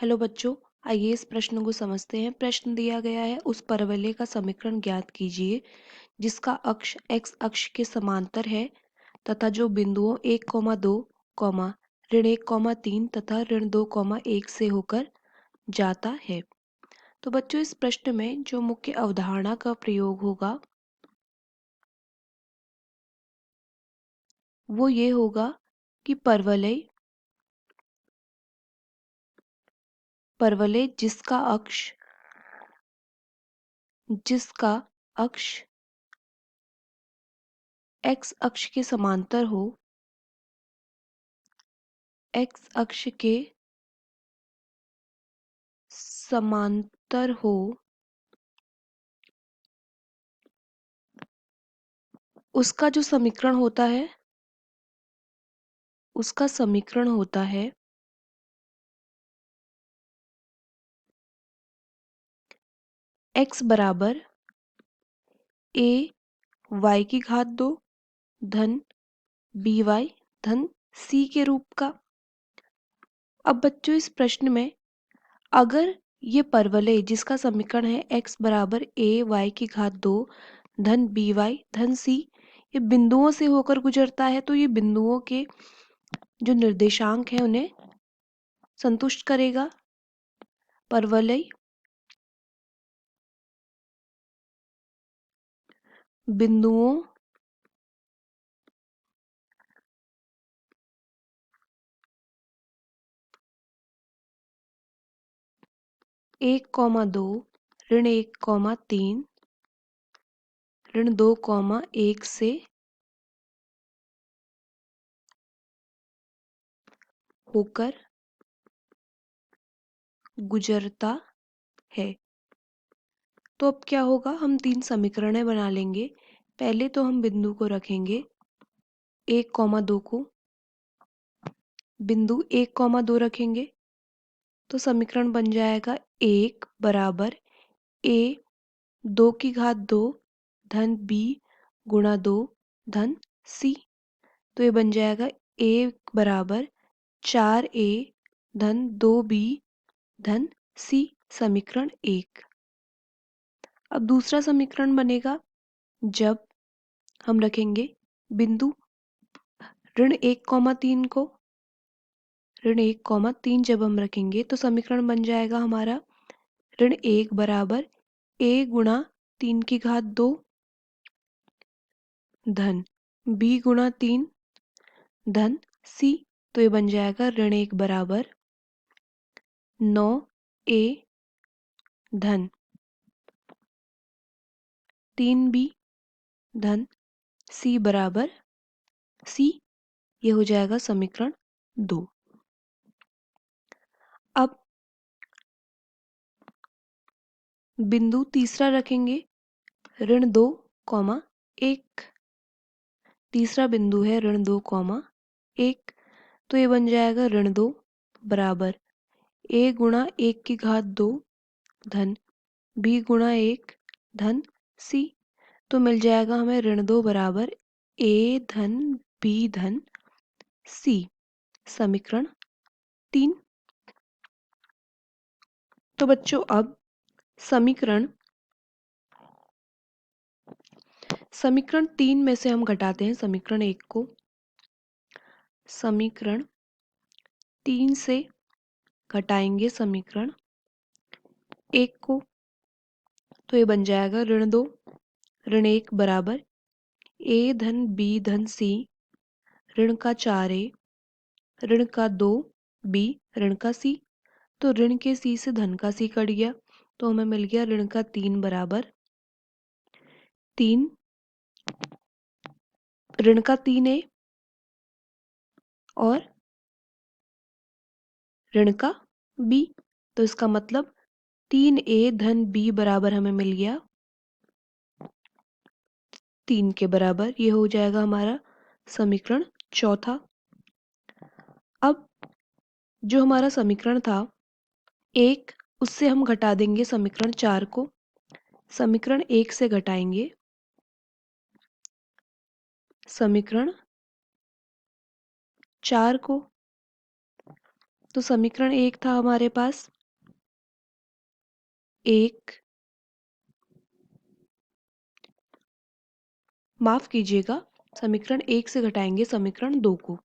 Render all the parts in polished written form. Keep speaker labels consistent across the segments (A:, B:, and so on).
A: Hello बच्चों, आइए इस प्रश्न को समझते हैं। प्रश्न दिया गया है, उस परवलय का समीकरण ज्ञात कीजिए जिसका अक्ष x अक्ष के समांतर है तथा जो बिंदुओं 1,2, ऋण 1,3 तथा ऋण 2,1 से होकर जाता है। तो बच्चों, इस प्रश्न में जो मुख्य अवधारणा का प्रयोग होगा वो ये होगा कि परवलय जिसका अक्ष x अक्ष के समांतर हो, x अक्ष के समांतर हो, उसका जो समीकरण होता है x बराबर a y की घात 2 धन by धन c के रूप का। अब बच्चों, इस प्रश्न में अगर ये परवलय जिसका समीकरण है x बराबर a y की घात 2 धन by धन c, ये बिंदुओं से होकर गुजरता है, तो ये बिंदुओं के जो निर्देशांक हैं उन्हें संतुष्ट करेगा। परवलय बिंदुओं एक कॉमा दो, ऋण 1,3, ऋण 2,1 से होकर गुजरता है। तो अब क्या होगा, हम 3 समीकरणें बना लेंगे। पहले तो हम बिंदु को रखेंगे 1,2 को, बिंदु 1,2 रखेंगे तो समीकरण बन जाएगा 1 बराबर a 2 की घात 2 धन b गुणा 2 धन c। तो ये बन जाएगा a बराबर 4a धन 2b धन c, समीकरण 1। अब दूसरा समीकरण बनेगा जब हम रखेंगे बिंदु ऋण 1,3 को, ऋण 1,3 जब हम रखेंगे तो समीकरण बन जाएगा हमारा ऋण 1 बराबर a गुणा 3 की घात 2 धन b गुणा 3 धन c। तो ये बन जाएगा ऋण 1 बराबर 9a धन 3b धन c बराबर c। ये हो जाएगा समीकरण 2। अब बिंदु तीसरा रखेंगे ऋण 2,1, तीसरा बिंदु है ऋण 2,1। तो ये बन जाएगा ऋण 2 बराबर a गुणा 1 की घात 2 धन b गुणा 1 धन c। तो मिल जाएगा हमें ऋण 2 बराबर a धन b धन c, समीकरण 3। तो बच्चों, अब समीकरण 3 में से हम घटाते हैं समीकरण 1 को। समीकरण 3 से घटाएंगे समीकरण 1 को, तो ये बन जाएगा ऋण 2 ऋण 1 बराबर a धन b धन c, ऋण का 4a ऋण का 2b ऋण का c। तो ऋण के c से धन का c कट गया, तो हमें मिल गया ऋण का 3 बराबर 3 ऋण का 3a और ऋण का b। तो इसका मतलब 3a धन b बराबर हमें मिल गया 3 के बराबर। ये हो जाएगा हमारा समीकरण 4। अब जो हमारा समीकरण था 1, उससे हम घटा देंगे समीकरण 4 को। समीकरण 1 से घटाएंगे समीकरण 4 को, तो समीकरण 1 था हमारे पास 1, माफ कीजिएगा, समीकरण 1 से घटाएंगे समीकरण 2 को,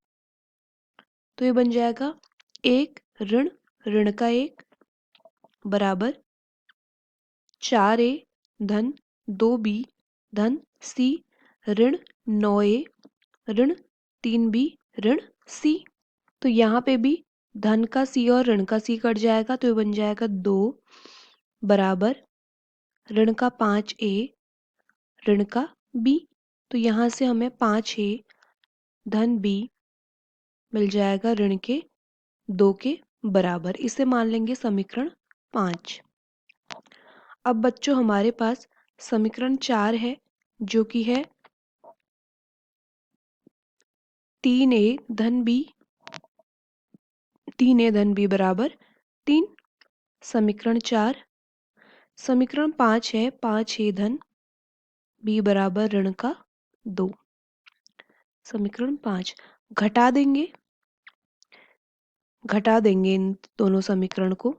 A: तो ये बन जाएगा 1 ऋण ऋण का 1 बराबर 4a धन 2b धन c ऋण 9a ऋण 3b ऋण c। तो यहाँ पे भी धन का c और ऋण का c कट जाएगा, तो ये बन जाएगा 2 बराबर ऋण का 5a ऋण का b। तो यहाँ से हमें 5a धन b मिल जाएगा ऋण के 2 के बराबर। इसे मान लेंगे समीकरण 5। अब बच्चों हमारे पास समीकरण 4 है जो कि है 3a धन b 3a धन b बराबर 3। समीकरण 4। समीकरण 5 है 5a धन b बराबर ऋण का 2। समीकरण 5 घटा देंगे इन दोनों समीकरण को,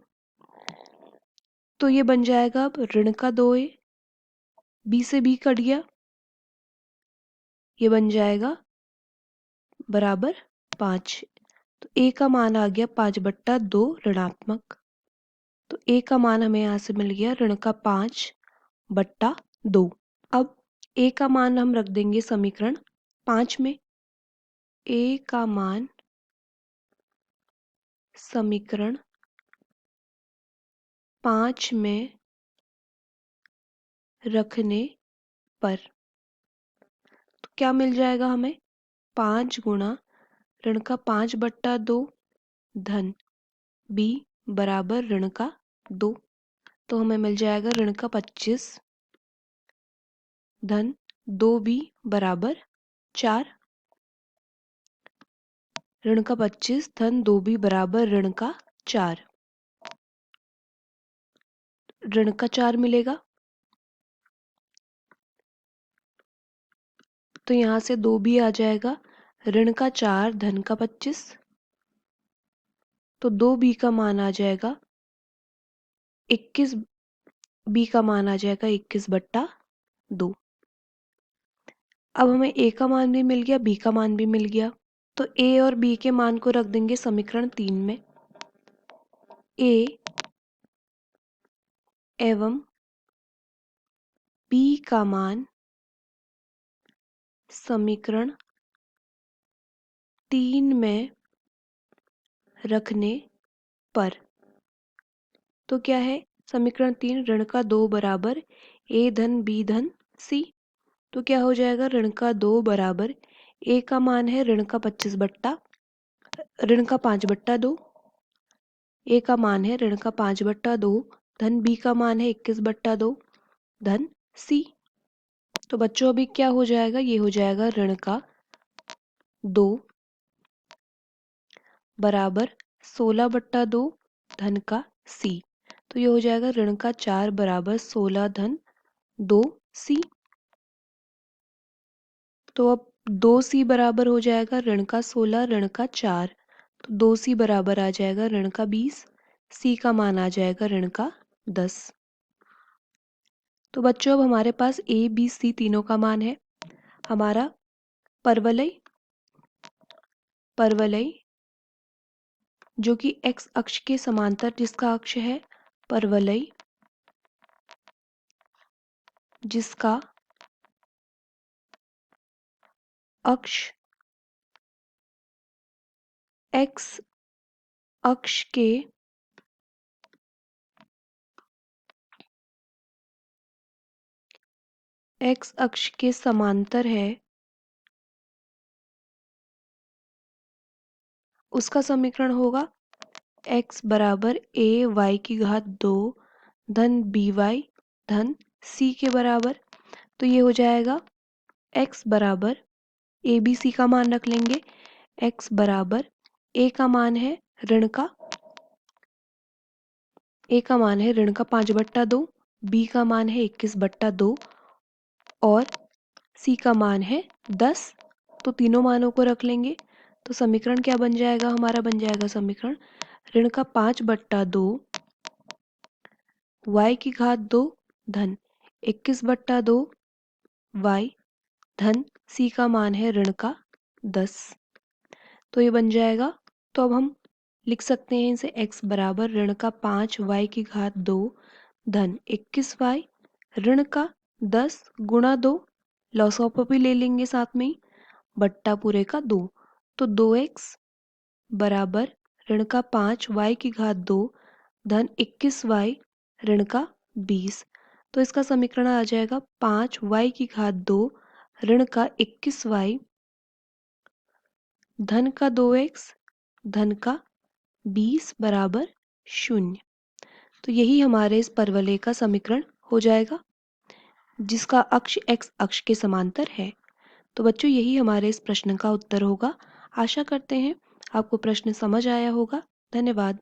A: तो ये बन जाएगा अब ऋण का 2a b से b कट गया, ये बन जाएगा बराबर 5। तो a का मान आ गया 5/2 ऋणात्मक, तो a का मान हमें यहाँ से मिल गया ऋण का 5/2। अब a का मान हम रख देंगे समीकरण 5 में। a का मान समीकरण 5 में रखने पर तो क्या मिल जाएगा हमें, 5 गुणा ऋण का 5/2 धन b बराबर ऋण का 2। तो हमें मिल जाएगा ऋण का 25 धन 2b बराबर 4। ऋण का 25 धन 2b बराबर ऋण का 4, ऋण का 4 मिलेगा, तो यहाँ से 2b आ जाएगा ऋण का 4 धन का 25, तो 2b का मान आ जाएगा 21, b का मान आ जाएगा 21/2। अब हमें a का मान भी मिल गया, b का मान भी मिल गया, तो a और b के मान को रख देंगे समीकरण 3 में। a एवं b का मान समीकरण 3 में रखने पर तो क्या है, समीकरण 3 ऋण का 2 बराबर a धन b धन c, तो क्या हो जाएगा ऋण का 2 बराबर a का मान है ऋण का 5/2, a का मान है ऋण का 5/2 धन b का मान है 21/2 धन c। तो बच्चों अभी क्या हो जाएगा, ये हो जाएगा ऋण का 2 बराबर 16/2 धन का c, तो ये हो जाएगा ऋण का 4 बराबर 16 धन 2c। तो अब 2c बराबर हो जाएगा ऋण का 16 ऋण का 4, तो 2c बराबर आ जाएगा ऋण का 20, c का मान आ जाएगा ऋण का 10। तो बच्चों अब हमारे पास a b c तीनों का मान है। हमारा परवलय जो कि x अक्ष के समांतर जिसका अक्ष है परवलय जिसका अक्ष x अक्ष के समांतर है, उसका समीकरण होगा x बराबर a y की घात 2 धन by धन c के बराबर। तो ये हो जाएगा x बराबर a b c का मान रख लेंगे, x बराबर a का मान है ऋण का 5/2, b का मान है 21/2 और c का मान है 10। तो तीनों मानों को रख लेंगे, तो समीकरण क्या बन जाएगा, हमारा बन जाएगा समीकरण ऋण का 5/2 y की घात 2 धन 21/2 y धन c का मान है ऋण का 10। तो ये बन जाएगा। तो अब हम लिख सकते हैं इसे x बराबर ऋण का 5y की घात 2 धन 21y ऋण का 10 गुणा 2, लॉस ऑफ भी ले लेंगे साथ में ही, बट्टा पूरे का 2। तो 2x बराबर ऋण का 5y की घात 2 धन 21y ऋण का 20। तो इसका समीकरण आ जाएगा 5y की घात 2 ऋण का 21y धन का 2x धन का 20 बराबर 0। तो यही हमारे इस परवलय का समीकरण हो जाएगा जिसका अक्ष x अक्ष के समांतर है। तो बच्चों यही हमारे इस प्रश्न का उत्तर होगा। आशा करते हैं आपको प्रश्न समझ आया होगा। धन्यवाद।